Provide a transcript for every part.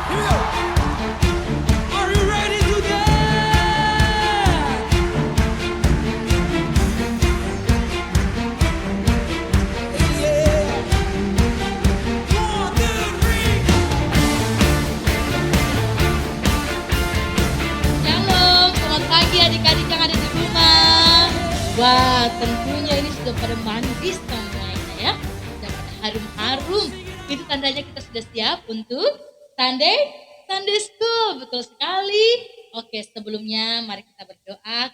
Here we go. Are you ready to dance? Yeah. 1, 2, 3. Shalom, selamat pagi adik-adik yang ada di rumah. Wah, tentunya ini sudah pada mandi semuanya ya. Sudah pada harum-harum. Itu tandanya kita sudah siap untuk Sunday School. Betul sekali. Oke, sebelumnya mari kita berdoa.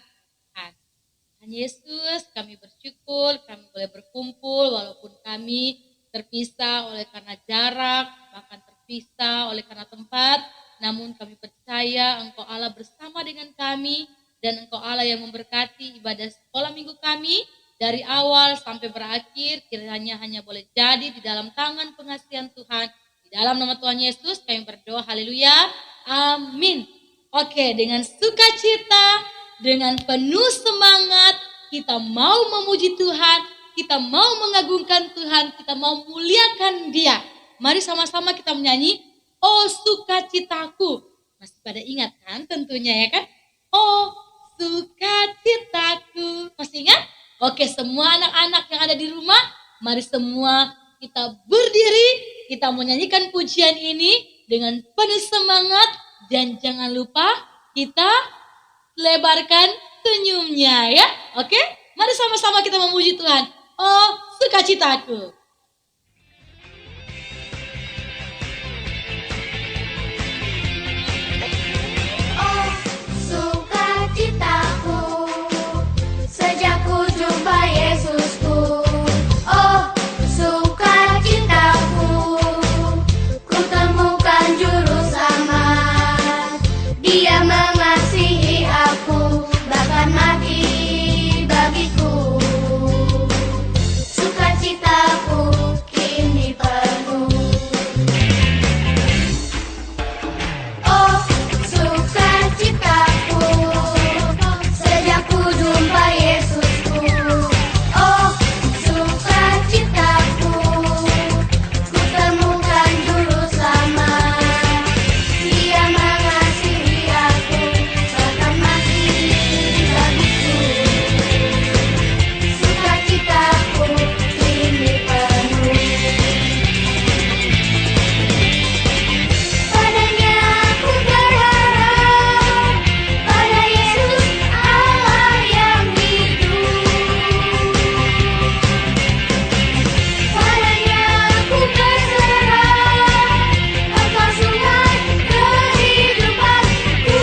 Tuhan Yesus, kami bersyukur kami boleh berkumpul walaupun kami terpisah oleh karena jarak, bahkan terpisah oleh karena tempat. Namun kami percaya Engkau Allah bersama dengan kami dan Engkau Allah yang memberkati ibadah sekolah minggu kami dari awal sampai berakhir. Kiranya hanya boleh jadi di dalam tangan pengasihan Tuhan. Di dalam nama Tuhan Yesus kami berdoa, haleluya, amin. Oke, dengan sukacita, dengan penuh semangat, kita mau memuji Tuhan, kita mau mengagungkan Tuhan, kita mau muliakan Dia. Mari sama-sama kita menyanyi, oh sukacitaku. Masih pada ingat kan tentunya ya kan? Oh sukacitaku. Masih ingat? Oke, semua anak-anak yang ada di rumah, mari semua kita berdiri, kita menyanyikan pujian ini dengan penuh semangat dan jangan lupa kita lebarkan senyumnya ya. Oke? Mari sama-sama kita memuji Tuhan. Oh, sukacitaku. Oh, sukacitaku, sejak ku jumpa Yesusku. Oh, sukacitaku, ku temukan juru selamat. Dia mengasihi aku, bahkan mati bagiku. Sukacitaku kini penuh. Oh, sukacitaku, sejak ku jumpa Yesusku. Oh, sukacitaku, ku temukan juru selamat. Dia mengasihi aku, bahkan mati bagiku. Sukacitaku kini penuh. Padanya aku berharap, pada Yesus Allah yang hidup. Padanya aku berserah, Engkau sumber kehidupanku.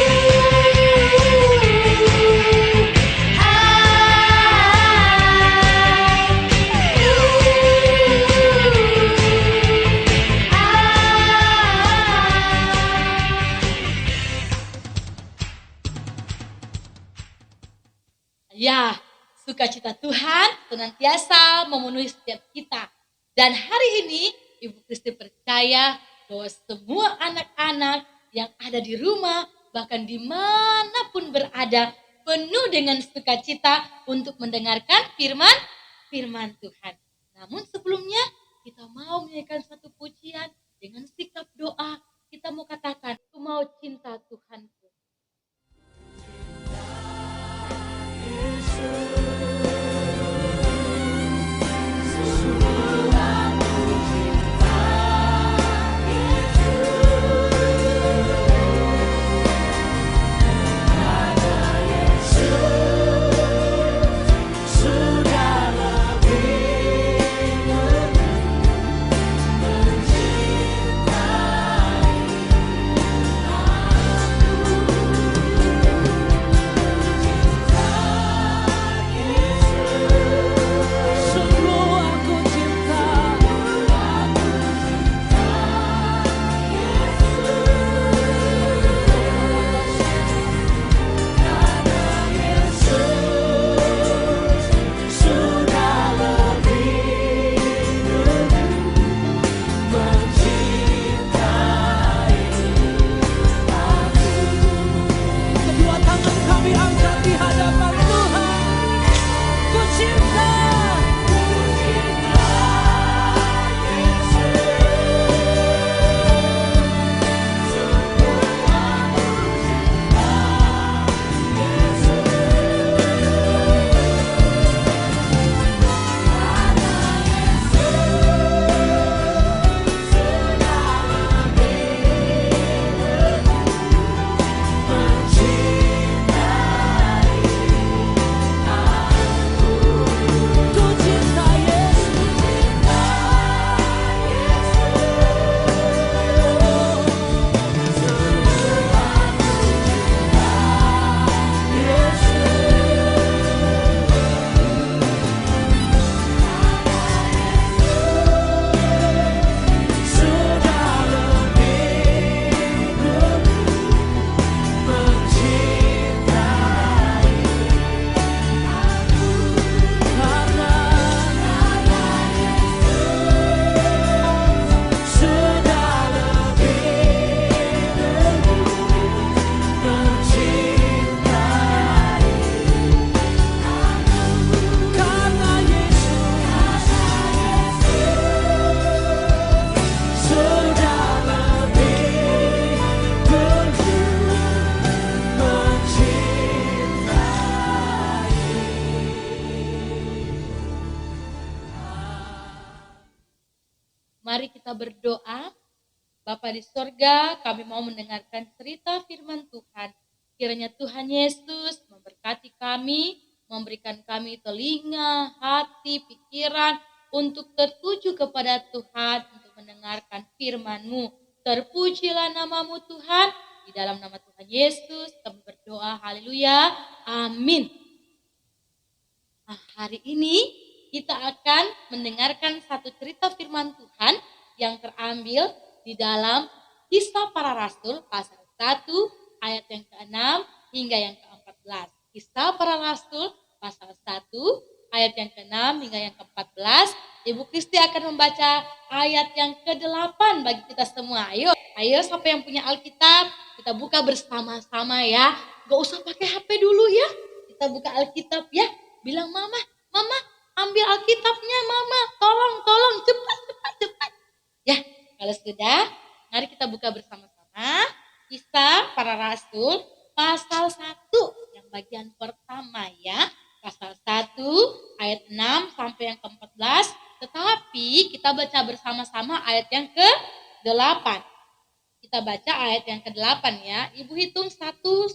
Ya, sukacita Tuhan senantiasa memenuhi setiap kita. Dan hari ini Ibu Kristi percaya bahwa semua anak-anak yang ada di rumah, bahkan dimanapun berada, penuh dengan sukacita untuk mendengarkan firman Tuhan. Namun sebelumnya kita mau menyanyikan satu pujian dengan sikap doa. Kita mau katakan, aku mau cinta Tuhanku. Sudah lebih mencintai Bapa di sorga, kami mau mendengarkan cerita firman Tuhan. Kiranya Tuhan Yesus memberkati kami, memberikan kami telinga, hati, pikiran untuk tertuju kepada Tuhan, untuk mendengarkan firman-Mu. Terpujilah nama-Mu Tuhan, di dalam nama Tuhan Yesus kami berdoa, haleluya, amin. Nah, hari ini kita akan mendengarkan satu cerita firman Tuhan yang terambil di dalam Kisah Para Rasul pasal 1 ayat yang ke-6 hingga yang ke-14. Kisah Para Rasul pasal 1 ayat yang ke-6 hingga yang ke-14. Ibu Kristi akan membaca ayat yang ke-8 bagi kita semua. Ayo siapa yang punya Alkitab, kita buka bersama-sama ya. Gak usah pakai HP dulu ya. Kita buka Alkitab ya. Bilang mama, ambil Alkitabnya mama. Tolong, cepat. Ya, kalau sudah, mari kita buka bersama-sama. Kisah Para Rasul pasal 1 yang bagian pertama ya. Pasal 1 ayat 6 sampai yang ke-14. Tetapi kita baca bersama-sama ayat yang ke-8. Kita baca ayat yang ke-8 ya. Ibu hitung 1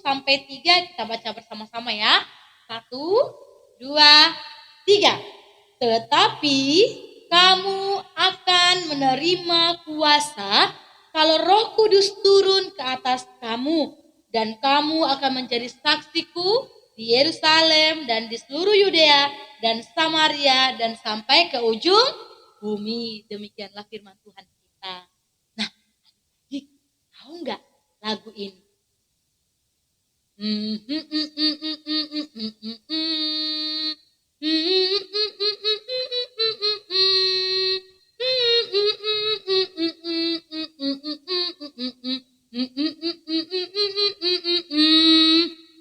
sampai 3 kita baca bersama-sama ya. 1, 2, 3. Tetapi kamu akan menerima kuasa kalau Roh Kudus turun ke atas kamu, dan kamu akan menjadi saksiku di Yerusalem dan di seluruh Yudea dan Samaria dan sampai ke ujung bumi. Demikianlah firman Tuhan kita. Nah, adik tahu nggak lagu ini?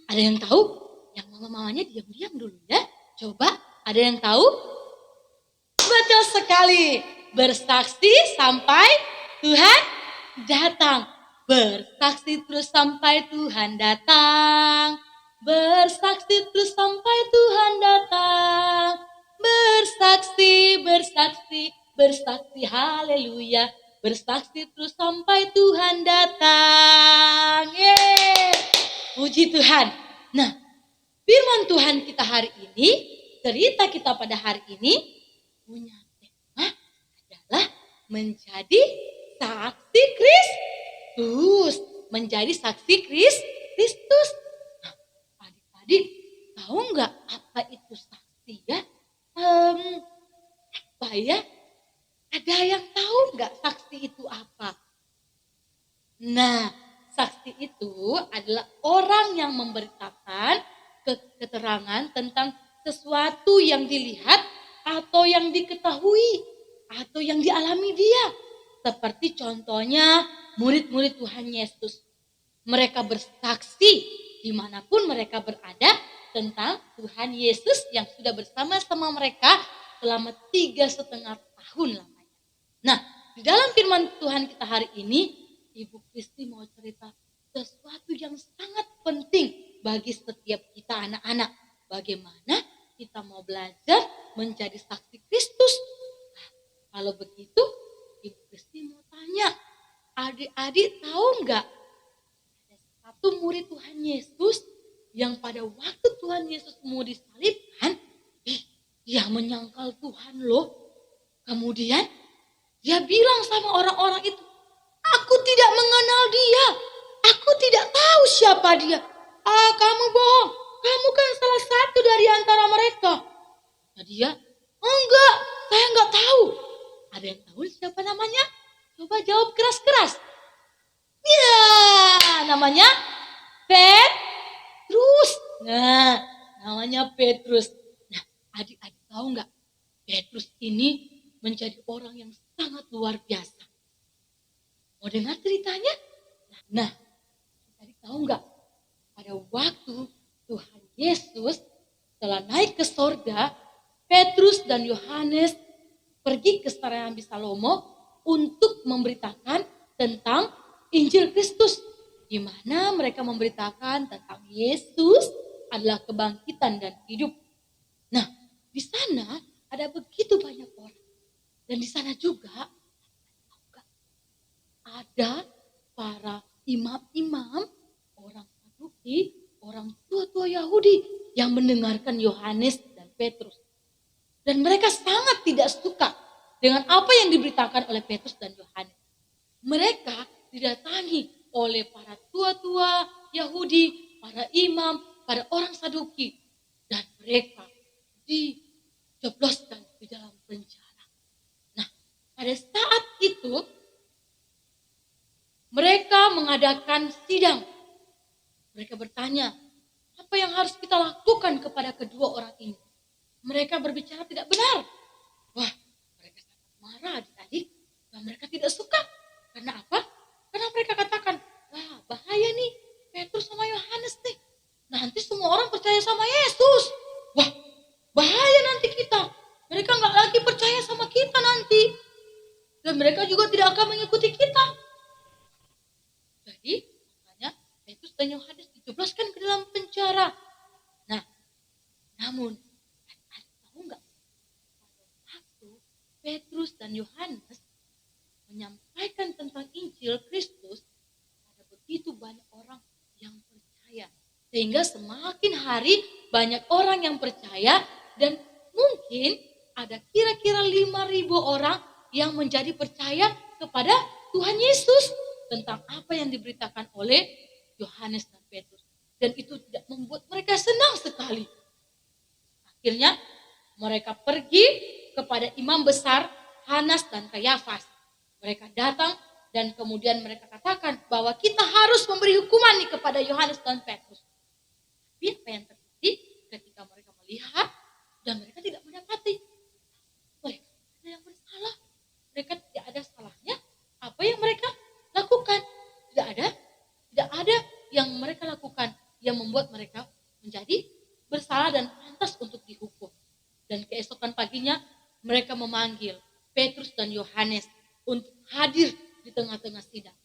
Ada yang tahu? Yang mama-mamanya diam-diam dulu ya. Coba, ada yang tahu? Betul sekali. Bersaksi sampai Tuhan datang. Bersaksi terus sampai Tuhan datang. Bersaksi terus sampai Tuhan datang. Bersaksi, haleluya. Bersaksi terus sampai Tuhan datang. Yeay. Puji Tuhan. Nah, firman Tuhan kita hari ini, cerita kita pada hari ini, punya tema adalah menjadi saksi Kristus. Menjadi saksi Kristus. Nah, adik-adik tahu nggak apa itu saksi ya? Apa ya? Ada yang tahu nggak saksi itu apa? Nah, saksi itu adalah orang yang memberitakan keterangan tentang sesuatu yang dilihat atau yang diketahui atau yang dialami dia. Seperti contohnya murid-murid Tuhan Yesus. Mereka bersaksi dimanapun mereka berada tentang Tuhan Yesus yang sudah bersama-sama mereka selama 3,5 tahun lamanya. Nah, di dalam firman Tuhan kita hari ini, Ibu Kristi mau cerita sesuatu yang sangat penting bagi setiap kita anak-anak. Bagaimana kita mau belajar menjadi saksi Kristus. Nah, kalau begitu, Ibu Kristi mau tanya, adik-adik tahu nggak? Ada satu murid Tuhan Yesus yang pada waktu Tuhan Yesus mau disalibkan, dia menyangkal Tuhan loh. Kemudian dia bilang sama orang-orang itu, aku tidak mengenal dia. Aku tidak tahu siapa dia. Kamu bohong. Kamu kan salah satu dari antara mereka. Nah dia, enggak, saya enggak tahu. Ada yang tahu siapa namanya? Coba jawab keras-keras. Ya, namanya Petrus. Nah, namanya Petrus. Nah, adik-adik tahu enggak? Petrus ini menjadi orang yang sangat luar biasa. Mau dengar ceritanya? Nah, adik tahu nggak? Pada waktu Tuhan Yesus telah naik ke sorga, Petrus dan Yohanes pergi ke Sarayambi Salomo untuk memberitakan tentang Injil Kristus, di mana mereka memberitakan tentang Yesus adalah kebangkitan dan hidup. Nah, di sana ada begitu banyak orang. Dan di sana juga ada para imam-imam, orang Saduki, orang tua-tua Yahudi yang mendengarkan Yohanes dan Petrus. Dan mereka sangat tidak suka dengan apa yang diberitakan oleh Petrus dan Yohanes. Mereka didatangi oleh para tua-tua Yahudi, para imam, para orang Saduki. Dan mereka dijebloskan di dalam penjara. Nah, pada saat itu mereka mengadakan sidang. Mereka bertanya, apa yang harus kita lakukan kepada kedua orang ini? Mereka berbicara tidak benar. Wah, mereka sangat marah adik-adik. Dan mereka tidak suka. Karena apa? Karena mereka katakan, wah bahaya nih Petrus sama Yohanes nih. Nanti semua orang percaya sama Yesus. Wah, bahaya nanti kita. Mereka nggak lagi percaya sama kita nanti. Dan mereka juga tidak akan mengikuti kita. Jadi, makanya Petrus dan Yohanes dijebloskan ke dalam penjara. Nah, namun, tahu nggak? Pada waktu Petrus dan Yohanes menyampaikan tentang Injil Kristus, ada begitu banyak orang yang percaya. Sehingga semakin hari banyak orang yang percaya dan mungkin ada kira-kira 5.000 orang yang menjadi percaya kepada Tuhan Yesus tentang apa yang diberitakan oleh Yohanes dan Petrus. Dan itu tidak membuat mereka senang sekali. Akhirnya mereka pergi kepada imam besar Hanas dan Kayafas. Mereka datang dan kemudian mereka katakan bahwa kita harus memberi hukuman nih kepada Yohanes dan Petrus. Tapi apa yang terjadi ketika mereka melihat dan mereka tidak mendapati mereka ada yang bersalah. Mereka tidak ada salahnya. Apa yang mereka lakukan? Tidak ada yang mereka lakukan yang membuat mereka menjadi bersalah dan pantas untuk dihukum. Dan keesokan paginya mereka memanggil Petrus dan Yohanes untuk hadir di tengah-tengah sidang.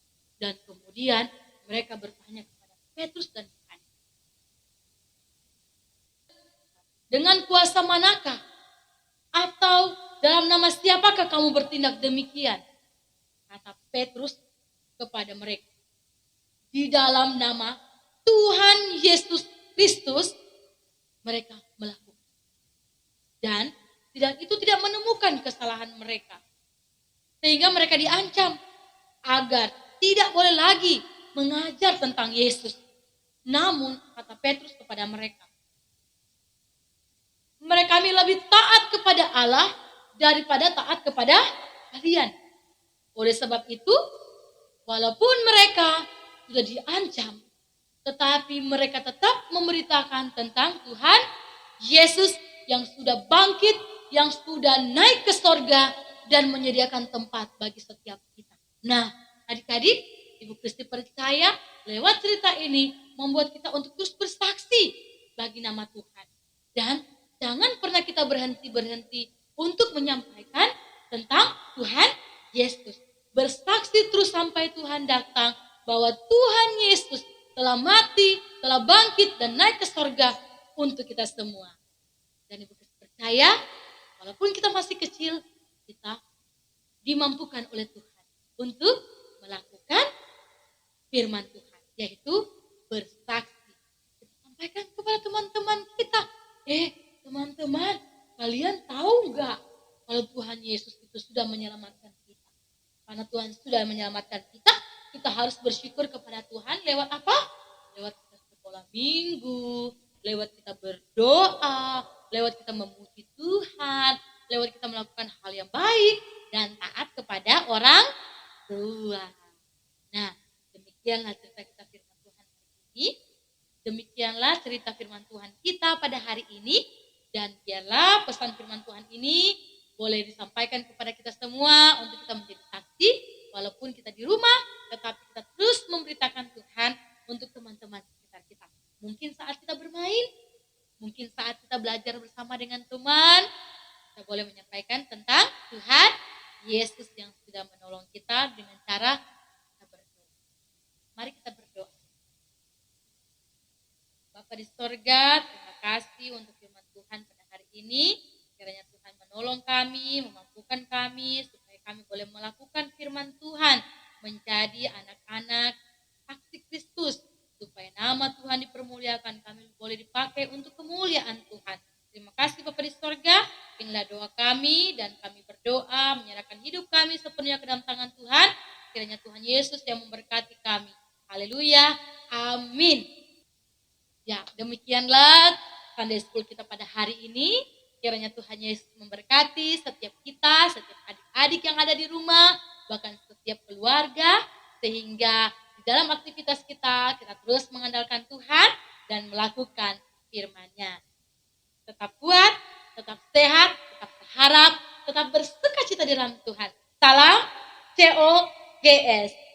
Dan kemudian mereka bertanya kepada Petrus dan Yohanes, dengan kuasa manakah? Atau dalam nama siapakah kamu bertindak demikian? Kata Petrus kepada mereka, di dalam nama Tuhan Yesus Kristus mereka melakukan. Dan sidang itu tidak menemukan kesalahan mereka. Sehingga mereka diancam agar tidak boleh lagi mengajar tentang Yesus. Namun kata Petrus kepada mereka, kami lebih taat kepada Allah daripada taat kepada kalian. Oleh sebab itu, walaupun mereka sudah diancam, tetapi mereka tetap memberitakan tentang Tuhan Yesus yang sudah bangkit, yang sudah naik ke sorga dan menyediakan tempat bagi setiap kita. Nah, adik-adik, Ibu Kristi percaya lewat cerita ini membuat kita untuk terus bersaksi bagi nama Tuhan. Dan jangan pernah kita berhenti untuk menyampaikan tentang Tuhan Yesus. Bersaksi terus sampai Tuhan datang bahwa Tuhan Yesus telah mati, telah bangkit dan naik ke sorga untuk kita semua. Dan Ibu Kristi percaya walaupun kita masih kecil, kita dimampukan oleh Tuhan untuk melakukan firman Tuhan, yaitu bersaksi. Kita sampaikan kepada teman-teman kita, teman-teman, kalian tahu nggak kalau Tuhan Yesus itu sudah menyelamatkan kita? Karena Tuhan sudah menyelamatkan kita, kita harus bersyukur kepada Tuhan lewat apa? Lewat kita sekolah minggu, lewat kita berdoa, lewat kita memuji Tuhan, lewat kita melakukan hal yang baik dan taat kepada orang tua. Nah, demikianlah cerita kita firman Tuhan hari ini. Demikianlah cerita firman Tuhan kita pada hari ini. Dan biarlah pesan firman Tuhan ini boleh disampaikan kepada kita semua untuk kita menjadi saksi. Walaupun kita di rumah, tetapi kita terus memberitakan Tuhan untuk teman-teman sekitar kita. Mungkin saat kita bermain, mungkin saat kita belajar bersama dengan teman, kita boleh menyampaikan tentang Tuhan Yesus yang sudah menolong kita dengan cara kita berdoa. Mari kita berdoa. Bapa di sorga, terima kasih untuk firman Tuhan pada hari ini. Kiranya Tuhan menolong kami, memampukan kami, supaya kami boleh melakukan firman Tuhan, menjadi anak-anak saksi Kristus, supaya nama Tuhan dipermuliakan, kami boleh dipakai untuk kemuliaan Tuhan. Terima kasih Bapa di sorga, inilah doa kami dan kami berdoa menyerahkan hidup kami sepenuhnya ke dalam tangan Tuhan. Kiranya Tuhan Yesus yang memberkati kami. Haleluya, amin. Ya, demikianlah Sunday School kita pada hari ini. Kiranya Tuhan Yesus memberkati setiap kita, setiap adik-adik yang ada di rumah, bahkan setiap keluarga, sehingga di dalam aktivitas kita terus mengandalkan Tuhan dan melakukan firman-Nya. Tetap kuat, tetap sehat, tetap berharap, tetap bersuka cita di dalam Tuhan. Salam COGS.